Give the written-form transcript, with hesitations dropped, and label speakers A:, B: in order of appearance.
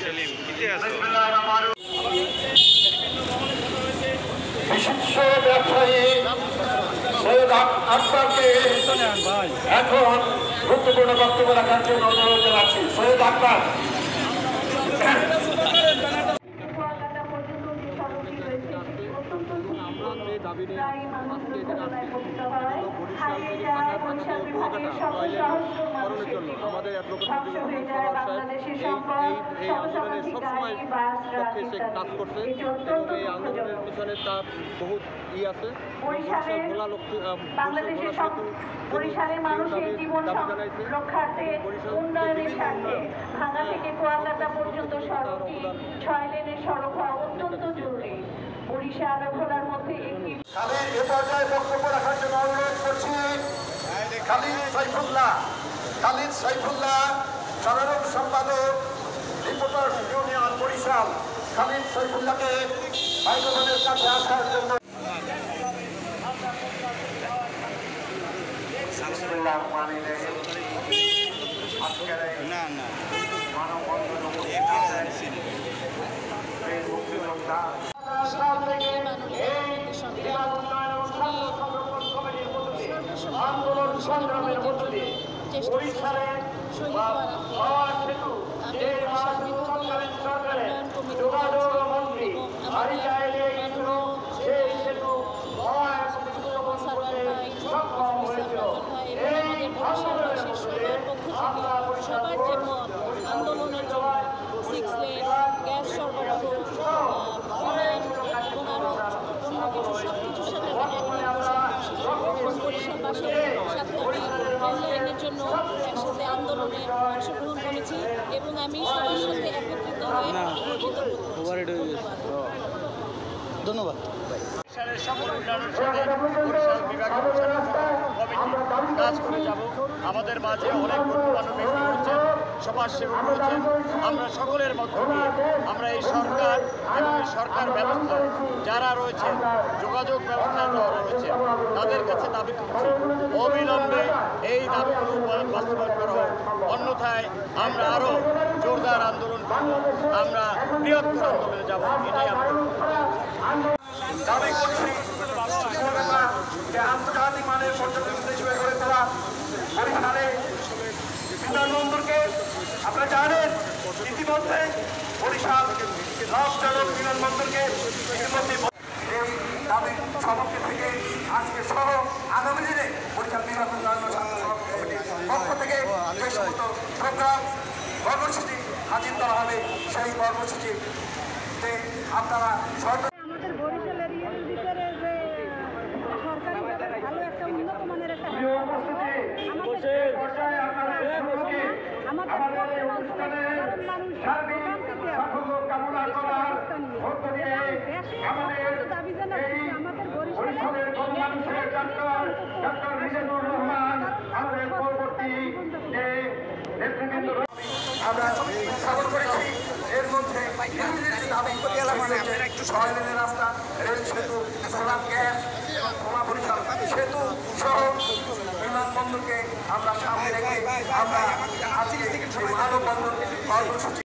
A: সেলিম কিতে আছো?
B: বিশিষ্ট ব্যবসায়ী সৈয়দ আকবরকে এখন গুরুত্বপূর্ণ বক্তব্য রাখার জন্য অনুরোধ জানাচ্ছি। সৈয়দ আকবর।
C: দাবি নিয়ে আজকে এখানে আসছি বরিশাল থেকে ঢাকা থেকে কুয়াকাটা টয়লেট জন্য আমাদের অ্যাডভোকেট এই আন্দোলনের সবসময় পক্ষে সে কাজ করছে এবং এই আন্দোলনের পিছনে তার বহুত আছে। বরিশাল ভোলা লক্ষ্মী
D: বরিশালের মানুষের জীবন রক্ষার্থে উন্নয়নের স্বার্থে ভাঙা থেকে কুয়াকাটা পর্যন্ত সড়কটি 6 লেনের সড়ক হওয়া অত্যন্ত জরুরি। বরিশাল ও ভোলার মধ্যে একটি
B: এ পর্যায়ে বক্তব্য রাখার জন্য অনুরোধ করছি খালিদ সাইফুল্লাহ সাধারণ সম্পাদক রিপোর্টার্স ইউনিয়ন বরিশাল। খালিদ সাইফুল্লাহকে মাইক্রোফোনের কাছে আসার জন্য
A: না না
B: আন্দোলন সংগ্রামের মধ্য দিয়ে বরিশালের সরকারের যোগাযোগ মন্ত্রী সেই সেতু সক্ষম হয়েছিল। এই
E: আন্দোলনের জন্য 6 লেন গ্যাস সরবরাহ এবং আরো অন্য কিছু সবকিছুর সাথে বরিশালবাসীর সাথে রেল লাইনের জন্য একসাথে আন্দোলনে অংশগ্রহণ করেছি এবং আমি সবার সাথে একত্রিত হয়ে
C: ধন্যবাদ।
F: সকল উন্নয়নের সাথে বরিশাল বিভাগীয় কমিটি কাজ করে যাব। আমাদের মাঝে অনেক গণ্যমান্য ব্যক্তি রয়েছেন, সমাজসেবক রয়েছেন। আমরা সকলের মধ্য দিয়ে আমরা এই সরকার এবং এই সরকার ব্যবস্থায় যারা রয়েছেন, যোগাযোগ ব্যবস্থায় যারা রয়েছে, তাদের কাছে দাবি করছি অবিলম্বে এই দাবিগুলো বাস্তবায়ন করা হোক। অন্যথায় আমরা আরও জোরদার আন্দোলন করব, আমরা বৃহত্তর আন্দোলনে যাব। এটাই আমরা
B: দাবি করছি আন্তর্জাতিক মানের পর্যটন হিসেবে গড়ে তোলা বরিশালে বিমানবন্দরকে আপনারা জানেন ইতিমধ্যে বরিশাল লাভজনক বিমানবন্দরকে ইতিমধ্যে এই দাবির সমাপ্তি থেকে আজকে সহ আগামী দিনে বরিশাল বিমানবন্দর পক্ষ থেকে যে সমস্ত প্রোগ্রাম কর্মসূচি হাজির করা হবে সেই কর্মসূচিতে আপনারা সরকার
G: আমাদের বরিশালের ভিতরে যে সরকারিভাবে ভালো একটা উন্নত মানের একটা দাবি জানাচ্ছি আমাদের বরিশালের
B: আমরা স্থাপন করেছি। এর মধ্যে একটু 6 লেনের রাস্তা, রেল সেতু, সোলার গ্যাস এবং ভোলা বরিশাল সেতু সহ বিমানবন্দরকে আমরা সামনে রেখে আমরা আজকে মানববন্ধন কর্মসূচি